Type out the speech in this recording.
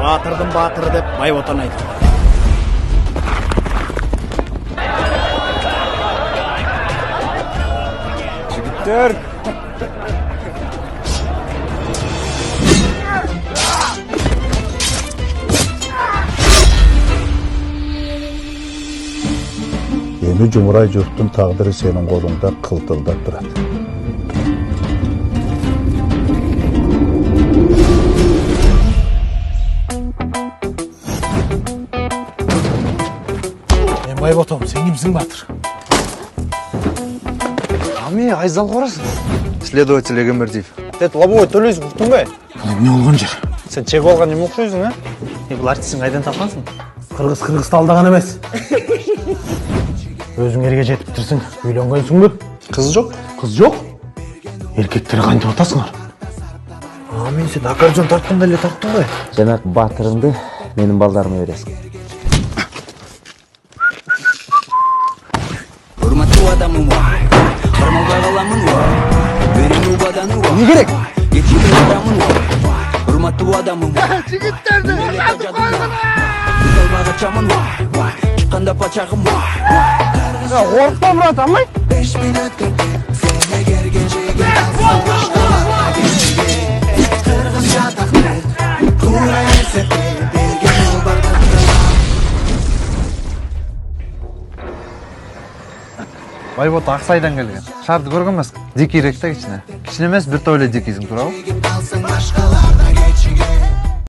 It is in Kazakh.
Батырдың батыры деп Байботан айтты. Жігіттер! Ені жұмырай жұрттың тағдыры сенің қолыңда қылтылдап тұрады. Мен Байботам, сен кімсің, батыр? Ами, Айзал қорасың? Следователь Егембердиев. Дед, лобовой төлейсің, ұқтың бай? Не болған жер? Сен чек алған неме оқшойсың, а? Бұл артистің қайдан тапқансың? Қырғыз алдаған емес. Өзің ерге жетіп тұрсың, үйленгенсің бе? Қыз жоқ? Қыз жоқ? Еркектер қайынтып атасыңар? Мен сен аккордеон тарттыңда еле тарттың ғой. Жанақ батырыңды менің балдарыма бересің. Hurmatlı adamım var, parmağı kalamın var, benim badanı var. Ne gerek? Geçimli adamın var, hurmatlı adamım var. Çigitlerdi, hadi koydum. Kızılbağa çamın var, çıkanda paçağım var. Ya korkma Murat, anlayın. 5 minut sene gergeceye alsın başkalar. Kırgız yataklar, kuraya sefer, belgen yol bardaklar. Байбот Ақсайдан келген. Шарды көрген емес. Дикий рек та кичине. Кичине емес, бір тойлы дикийсің, турабы? Alsın başkalar.